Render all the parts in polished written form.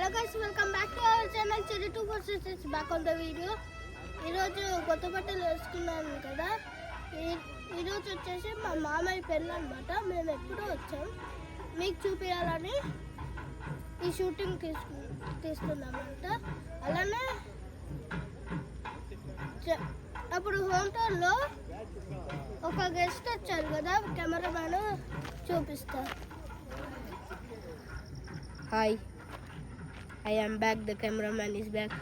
Hello guys, welcome back to our channel cherry 246 back on the video. ఈరోజు కొత్త బట్టలు వేసుకున్నాను కదా. ఈరోజు వచ్చేసి మా మామయ్య పెళ్ళి అనమాట. మేము ఎప్పుడూ వచ్చాం, మీకు చూపించాలని ఈ షూటింగ్ తీసుకున్నామంట. అలానే అప్పుడు హోమ్ టౌన్లో ఒక గెస్ట్ వచ్చారు కదా, కెమెరామ్యాన్ చూపిస్తారు. Hi, I am back, the cameraman is back.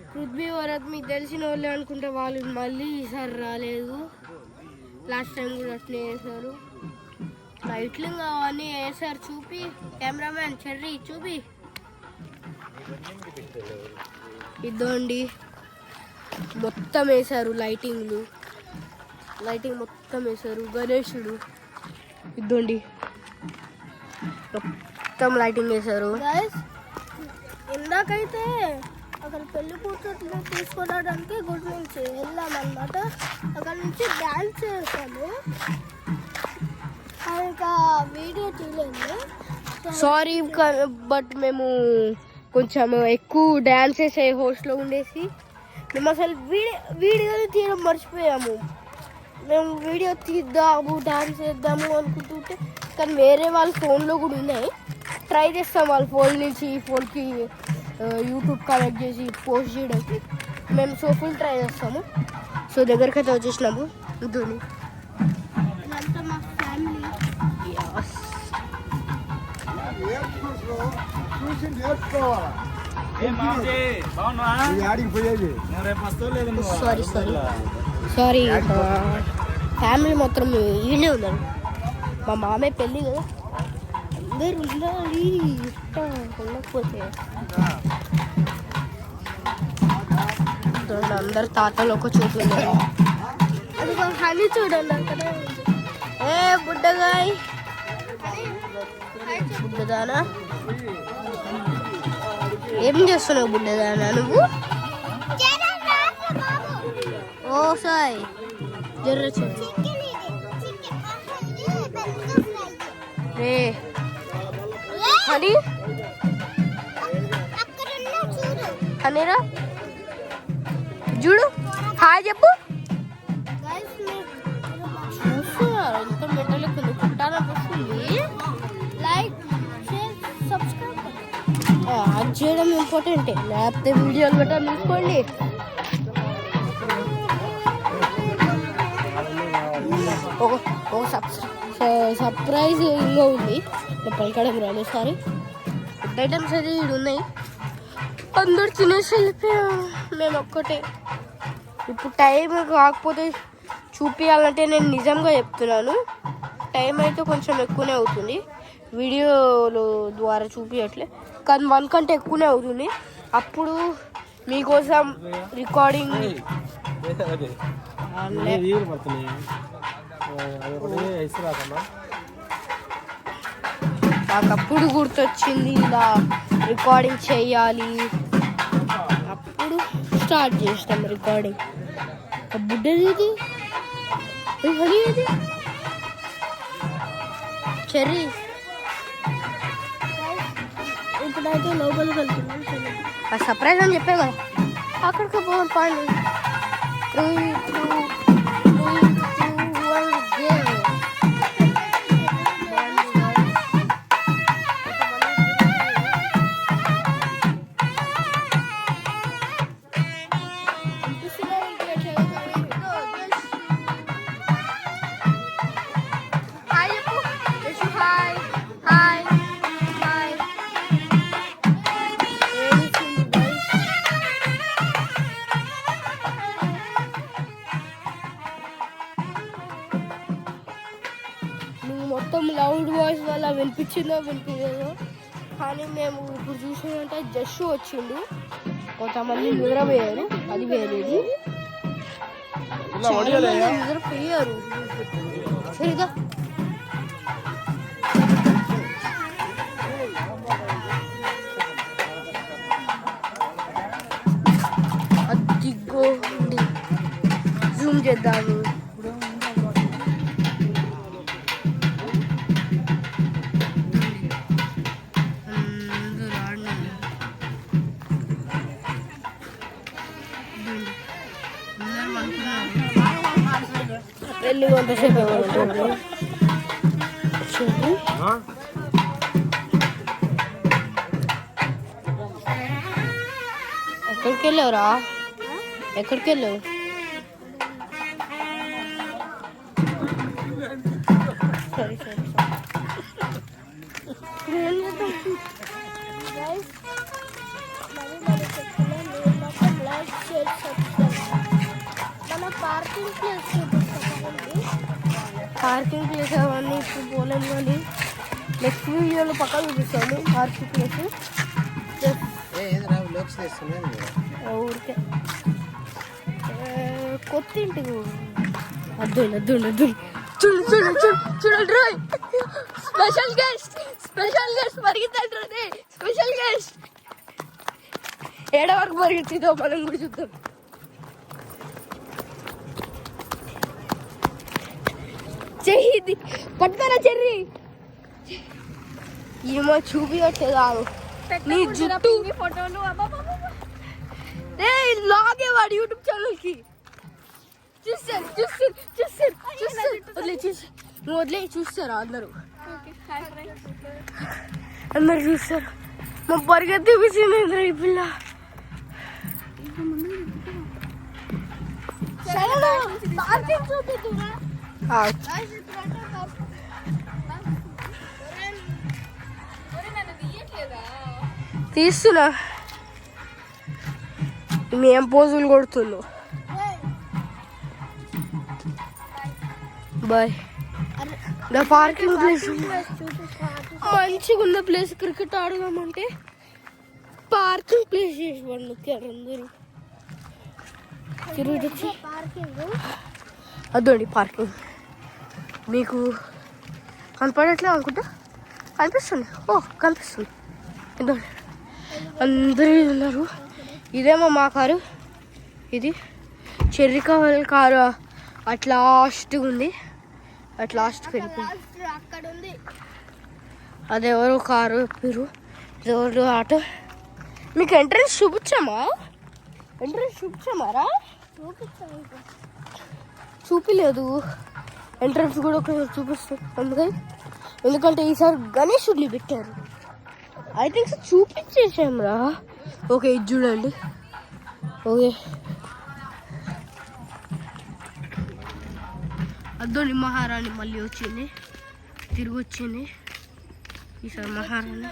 Prithvi వరత్ మీకు తెలిసిన వాళ్ళే అనుకుంటే వాళ్ళు మళ్ళీ ఈసారి రాలేదు. లాస్ట్ టైం కూడా అట్లే వేశారు. లైట్లింగ్ అవన్నీ వేసారు. చూపి కెమెరామ్యాన్ చెర్రీ చూపి. ఇద్దండి మొత్తం వేశారు, లైటింగ్ మొత్తం వేశారు. గణేశుడు ఇద్దండి మొత్తం లైటింగ్ వేశారు. ఇందాకైతే అక్కడ పెళ్లి కూతురు తీసుకోవడానికి గుడి నుంచి వెళ్ళామన్నమాట. అక్కడ నుంచి డ్యాన్స్ చేస్తాము, ఇంకా వీడియో తీయలేదు. సారీ, బట్ మేము కొంచెం ఎక్కువ డ్యాన్స్ వేసే హోస్ట్లో ఉండేసి మేము అసలు వీడియోని తీయడం మర్చిపోయాము. మేము వీడియో తీద్దాము, డాన్స్ చేద్దాము అనుకుంటుంటే కానీ వేరే వాళ్ళ ఫోన్లో కూడా ఉన్నాయి. ట్రై చేస్తాం వాళ్ళ ఫోన్ నుంచి ఈ ఫోన్కి యూట్యూబ్ కనెక్ట్ చేసి పోస్ట్ చేయడానికి. మేము సో ఫుల్ ట్రై చేస్తాము. సో దగ్గరికి అయితే వచ్చేసినాము. ధోని ఇదంతా మా ఫ్యామిలీ. సారీ ఫ్యామిలీ మొత్తం వీళ్ళే ఉన్నారు. మా మామయ్య పెళ్ళి కదా, అందరు ఉండాలి. ఇష్టం ఉండకపోతే అందరు తాతలు ఒక చోటు ఉన్నారు. అది హనీ చూడండి అక్కడ. ఏ బుడ్డగాయ్, బుడ్డదానా ఏం చేస్తున్నావు? బుడ్డదానా నువ్వు? ఓ సాయ్ జర్ర రే హనీ హనీరా చూడు, హాయ్ చెప్పు. ఎంత మెంటల్ కొనుక్కుంటాననిపిస్తుంది. లైక్, షేర్, సబ్స్క్రైబ్ అది చేయడం ఇంపార్టెంటే, లేకపోతే వీడియోలు పెట్టాలి చూసుకోండి. ఒక సర్ప్రైజ్ ఇంకా ఉంది, పలకడం రాలేదు. సారీ, ఫుడ్ ఐటమ్స్ అయితే ఇవి ఉన్నాయి. అందరు తినేసి వెళ్ళిపోయాం, మేము ఒక్కటే. ఇప్పుడు టైం కాకపోతే చూపించాలంటే నేను నిజంగా చెప్తున్నాను, టైం అయితే కొంచెం ఎక్కువనే అవుతుంది. వీడియోలో ద్వారా చూపించట్లే కానీ 1 కంటే ఎక్కువనే అవుతుంది. అప్పుడు మీకోసం రికార్డింగ్ నాకు అప్పుడు గుర్తొచ్చింది ఇలా రికార్డింగ్ చేయాలి. అప్పుడు స్టార్ట్ చేస్తాం రికార్డింగ్. బుడ్డది ఇది హనీ, ఇది చెర్రీ. ఇప్పుడైతే లోపలికి వెళ్తున్నాం. సర్ప్రైజ్ అని చెప్పే కదా, అక్కడికి పోవాలి. పాండి 3, 2, 1 గేమ్. మొత్తం లౌడ్ వాయిస్ వల్ల వినిపించలేదో కానీ మేము ఇప్పుడు చూసినంటే జస్సు వచ్చిండు. కొంతమంది నిద్రపోయారు, అది వేరేది. నిద్రపోయారు సరిగా. అదిగో జూమ్ చేద్దాము. వెళ్ళి కొంతసేపు ఎవరు ఉంటుంది ఎక్కడికి వెళ్ళావురా ఎక్కడికి వెళ్ళావు సరే సరే పార్కింగ్ ప్లేస్ అవన్నీ ఇప్పుడు పోలేము కానీ నెక్స్ట్ వీడియోలో పక్కా చూపిస్తాము పార్కింగ్ ప్లేస్ ఊరికే కొత్త ఇంటికి అద్దు అద్దు అద్దు చూడు చూడు చూడు చూడండి రోయ్ స్పెషల్ గెస్ట్ పరిగెత్తండి స్పెషల్ గెస్ట్ ఏడ వరకు పరిగెత్తిదో మనం కూడా చూద్దాం చెయ్యి పట్టుతారా చెర్రీ ఏమో చూపించట్లేదు కాదు నీ జుట్టు ఫోటోలు లాగే వాడు యూట్యూబ్ ఛానల్కి చూస్తారు నువ్వు వదిలే చూస్తారా అందరూ చూస్తారు మా పరిగెత్తి చూపించింది ఈ పిల్ల తీస్తున్నా మేం పోజులు కొడుతున్నావు బాయ్ నా పార్కింగ్ ప్లేస్ మంచిగా ఉన్న ప్లేస్ క్రికెట్ ఆడదామంటే పార్కింగ్ ప్లేస్ చేసి పండుతారు అందరూ తిరుగుతూ అదండి పార్కింగ్ మీకు కనపడట్లేదు అనుకుంటా కనిపిస్తుంది కనిపిస్తుంది ఇదండి అందరూ ఉన్నారు ఇదేమో మా కారు ఇది చెర్రీ కారు అట్లా లాస్ట్గా ఉంది అట్లా లాస్ట్కి వెళ్ళిపోయింది అక్కడ ఉంది అదెవరో కారు పేరు ఎవరు ఆటో మీకు ఎంట్రన్స్ చూపించామారా చూపిలేదు ఎంట్రన్స్ కూడా ఒక చూపిస్తాం ఎందుకంటే ఈసారి గణేశుడిని పెట్టారు ఐ థింక్ చూపించేసాంరా ఓకే ఇది చూడండి ఓకే అద్దోని మహారాణి మళ్ళీ వచ్చింది తిరిగి వచ్చింది ఈసారి మహారాణి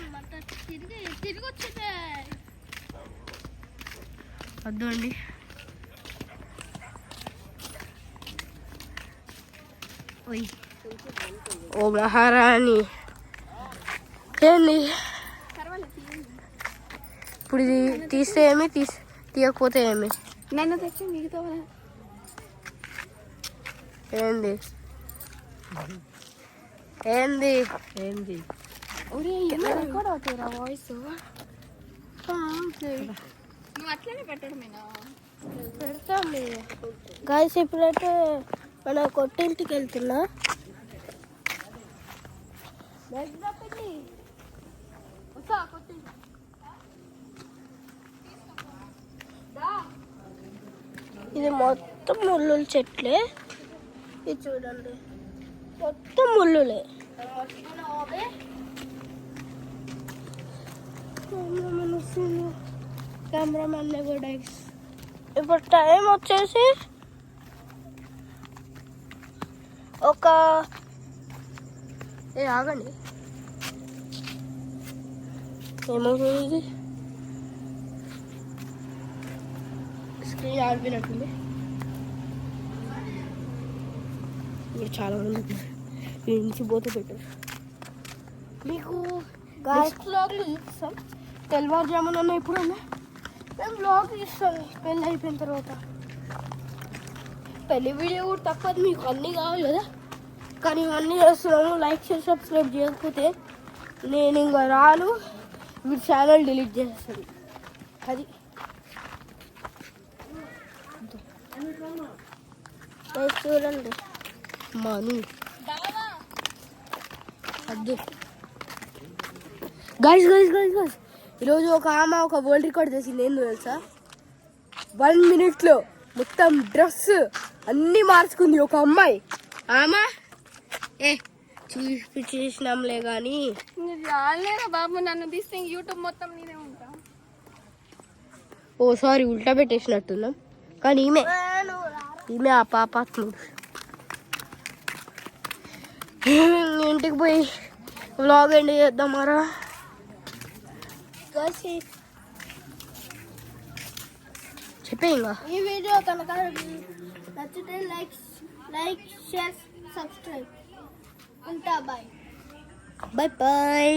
అద్దండి ఓ మహారాణి ఏంది ఇప్పుడు ఇది తీస్తే ఏమి తీయకపోతే ఏమి నన్ను తెచ్చి మిగతా ఏంది ఏంది ఏంది వాయిస్ నువ్వు అట్లనే పెట్టడమేనా పెడతాండి గాయస్ ఇప్పుడైతే మన కొట్టింటికి వెళ్తున్నా ఇది మొత్తం ముళ్ళు చెట్లే ఇది చూడండి మొత్తం ముళ్ళులే కెమెరామెన్ కూడా ఇప్పుడు టైం వచ్చేసి ఒక ఆగండి ఏమవుతుంది స్క్రీన్ ఆడిపోయినట్టుంది మీరు చాలా మంది నుంచి పోతే పెట్టారు మీకు వ్లాగ్లు ఇస్తాం తెల్లవారుజామున ఎప్పుడన్నా మేము వ్లాగ్ ఇస్తాం పెళ్ళి అయిపోయిన తర్వాత పెళ్లి వీడియో కూడా తప్పదు మీకు అన్నీ కావాలి కదా కానీ ఇవన్నీ చేస్తున్నాము లైక్ చేసి సబ్స్క్రైబ్ చేయకపోతే నేను ఇంకా రాను వీడి ఛానల్ డిలీట్ చేస్తాను అది చూడండి మను అద్దు గైస్ ఈరోజు ఒక ఆమె ఒక వరల్డ్ రికార్డ్ చేసింది ఏందో తెలుసా 1 minute మొత్తం డ్రెస్ అన్నీ మార్చుకుంది ఒక అమ్మాయి ఆమా ఏ చూపించేసినాంలే కానీ రాలేరా బాబు, నన్ను తీస్తే యూట్యూబ్ మొత్తం నేనే ఉంటా. ఓ సారీ ఉల్టా పెట్టేసినట్టున్నాం కానీ ఈమె ఆ పాపాత్ముడు. ఇంటికి పోయి వ్లాగ్ ఎండ్ చేద్దామారా. చెప్పే ఇంకా ఈ వీడియో కనుక నచ్చితే లైక్ షేర్ సబ్స్క్రైబ్. ఉంటా బాయ్. Bye bye.